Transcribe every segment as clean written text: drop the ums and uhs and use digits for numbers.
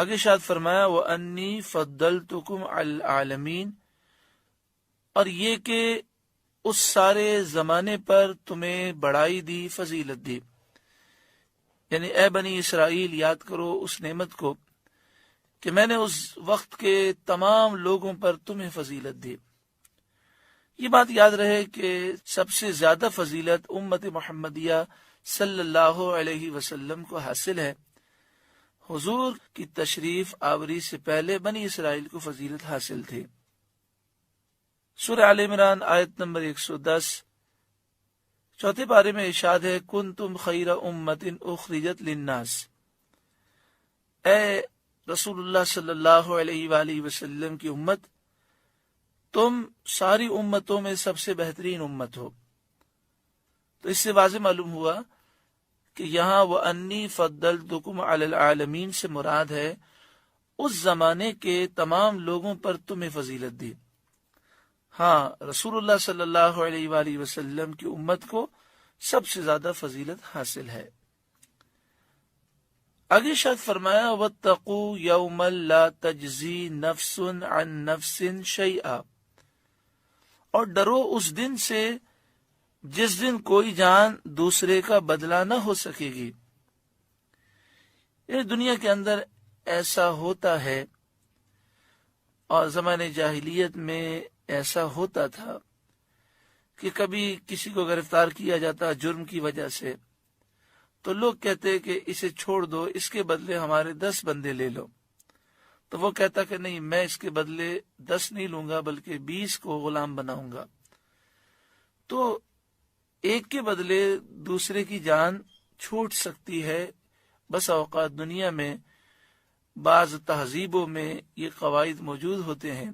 آگے ارشاد فرمایا وَأَنِّي فَضَّلْتُكُمْ عَلَى الْعَالَمِينَ، اور یہ کہ اس سارے زمانے پر تمہیں بڑائی دی، فضیلت دی، یعنی اے بنی اسرائیل یاد کرو اس نعمت کو کہ میں نے اس وقت کے تمام لوگوں پر تمہیں فضیلت دی۔ یہ بات یاد رہے کہ سب سے زیادہ فضیلت امت محمدیہ صلی اللہ علیہ وسلم کو حاصل ہے۔ حضور کی تشریف آوری سے پہلے بنی اسرائیل کو فضیلت حاصل تھی۔ سورہ آل عمران آیت نمبر 110 چوتھے پارے میں ارشاد ہے کنتم خیر امت اخرجت للناس، اے رسول اللہ صلی اللہ علیہ وآلہ وسلم کی امت، تم ساری امتوں میں سب سے بہترین امت ہو۔ تو اس سے واضح معلوم ہوا کہ یہاں وَأَنِّي فَضَّلْتُكُمْ عَلَى الْعَالَمِينَ سے مراد ہے اس زمانے کے تمام لوگوں پر تمہیں فضیلت دی۔ ہاں، رسول اللہ صلی اللہ علیہ وآلہ وسلم کی امت کو سب سے زیادہ فضیلت حاصل ہے۔ آگے ارشاد فرمایا وَاتَّقُوا يَوْمًا لَا تَجْزِي نَفْسٌ عَن نَفْسٍ شَيْئًا، اور ڈرو اس دن سے جس دن کوئی جان دوسرے کا بدلہ نہ ہو سکے گی۔ یہ دنیا کے اندر ایسا ہوتا ہے، اور زمانے جاہلیت میں ایسا ہوتا تھا کہ کبھی کسی کو گرفتار کیا جاتا جرم کی وجہ سے، تو لوگ کہتے کہ اسے چھوڑ دو، اس کے بدلے ہمارے 10 بندے لے لو۔ تو وہ کہتا کہ نہیں، میں اس کے بدلے 10 نہیں لوں گا بلکہ 20 کو غلام بناؤں گا۔ تو ایک کے بدلے دوسرے کی جان چھوٹ سکتی ہے۔ بس اوقات دنیا میں بعض تہذیبوں میں یہ قواعد موجود ہوتے ہیں،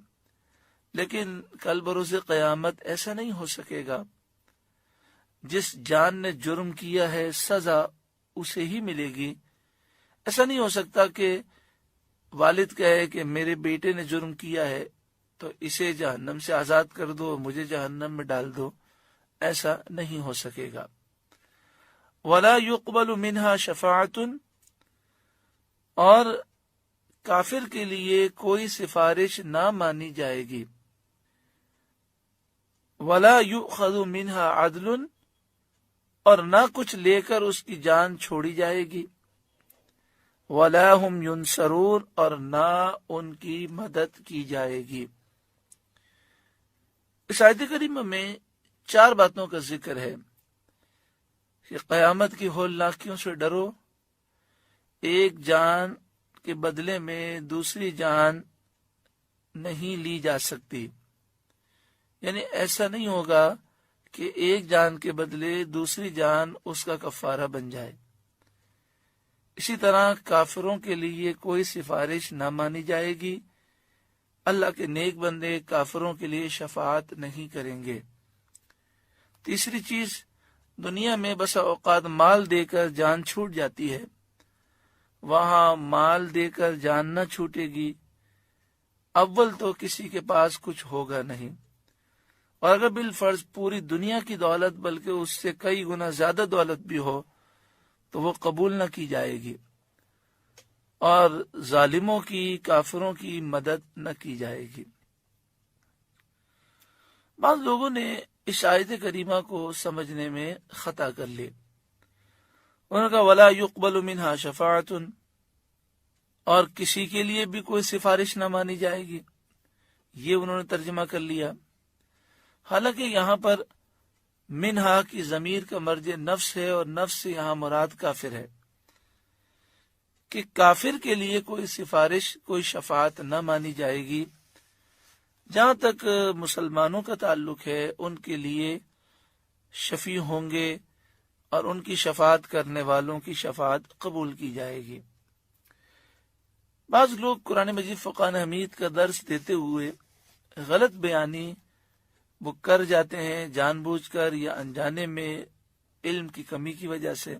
لیکن کل بروز قیامت ایسا نہیں ہو سکے گا۔ جس جان نے جرم کیا ہے سزا اسے ہی ملے گی۔ ایسا نہیں ہو سکتا کہ والد کہے کہ میرے بیٹے نے جرم کیا ہے تو اسے جہنم سے آزاد کر دو، مجھے جہنم میں ڈال دو، ایسا نہیں ہو سکے گا۔ وَلَا يُقْبَلُ مِنْهَا شَفَاعَةٌ، اور کافر کے لیے کوئی سفارش نہ مانی جائے گی۔ وَلَا يُؤْخَذُ مِنْهَا عَدْلٌ، اور نہ کچھ لے کر اس کی جان چھوڑی جائے گی۔ وَلَا هُمْ يُنصَرُونَ، اور نہ ان کی مدد کی جائے گی۔ اس آیت کریمہ میں 4 باتوں کا ذکر ہے کہ قیامت کی ہولناکیوں سے ڈرو، ایک جان کے بدلے میں دوسری جان نہیں لی جا سکتی، یعنی ایسا نہیں ہوگا کہ ایک جان کے بدلے دوسری جان اس کا کفارہ بن جائے۔ اسی طرح کافروں کے لیے کوئی سفارش نہ مانی جائے گی، اللہ کے نیک بندے کافروں کے لیے شفاعت نہیں کریں گے۔ تیسری چیز، دنیا میں بسا اوقات مال دے کر جان چھوٹ جاتی ہے، وہاں مال دے کر جان نہ چھوٹے گی۔ اول تو کسی کے پاس کچھ ہوگا نہیں، اور اگر بالفرض پوری دنیا کی دولت بلکہ اس سے کئی گنا زیادہ دولت بھی ہو تو وہ قبول نہ کی جائے گی، اور ظالموں کی، کافروں کی مدد نہ کی جائے گی۔ بعض لوگوں نے اس آیت کریمہ کو سمجھنے میں خطا کر لی، انہوں نے کہا وَلَا يُقْبَلُ مِنْهَا شَفَاعَةٌ، اور کسی کے لیے بھی کوئی سفارش نہ مانی جائے گی، یہ انہوں نے ترجمہ کر لیا۔ حالانکہ یہاں پر منہا کی ضمیر کا مرجع نفس ہے، اور نفس سے یہاں مراد کافر ہے، کہ کافر کے لیے کوئی سفارش، کوئی شفاعت نہ مانی جائے گی۔ جہاں تک مسلمانوں کا تعلق ہے ان کے لیے شفیع ہوں گے، اور ان کی شفاعت کرنے والوں کی شفاعت قبول کی جائے گی۔ بعض لوگ قرآن مجید فقہ حمید کا درس دیتے ہوئے غلط بیانی وہ کر جاتے ہیں، جان بوجھ کر یا انجانے میں علم کی کمی کی وجہ سے،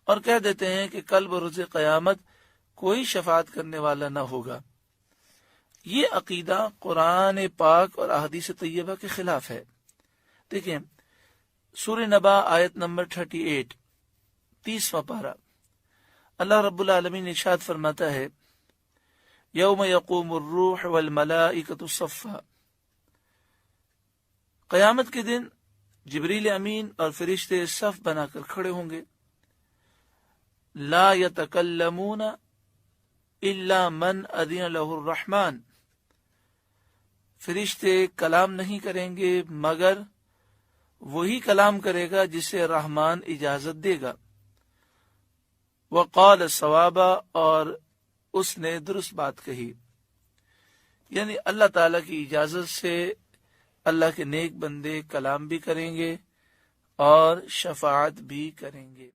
اور کہہ دیتے ہیں کہ کل بروز قیامت کوئی شفاعت کرنے والا نہ ہوگا۔ یہ عقیدہ قرآن پاک اور احادیث طیبہ کے خلاف ہے۔ دیکھیں سورہ نبا آیت نمبر 38، 30واں پارہ، اللہ رب العالمین ارشاد فرماتا ہے یوم یقوم الروح والملائکۃ صفا، قیامت کے دن جبریل امین اور فرشتے صف بنا کر کھڑے ہوں گے. لا یتکلمون الا من اذن له الرحمن، فرشتے کلام نہیں کریں گے مگر وہی کلام کرے گا جسے رحمان اجازت دے گا. وقال صوابا، اور اس نے درست بات کہی. یعنی اللہ تعالی کی اجازت سے اللہ کے نیک بندے کلام بھی کریں گے اور شفاعت بھی کریں گے.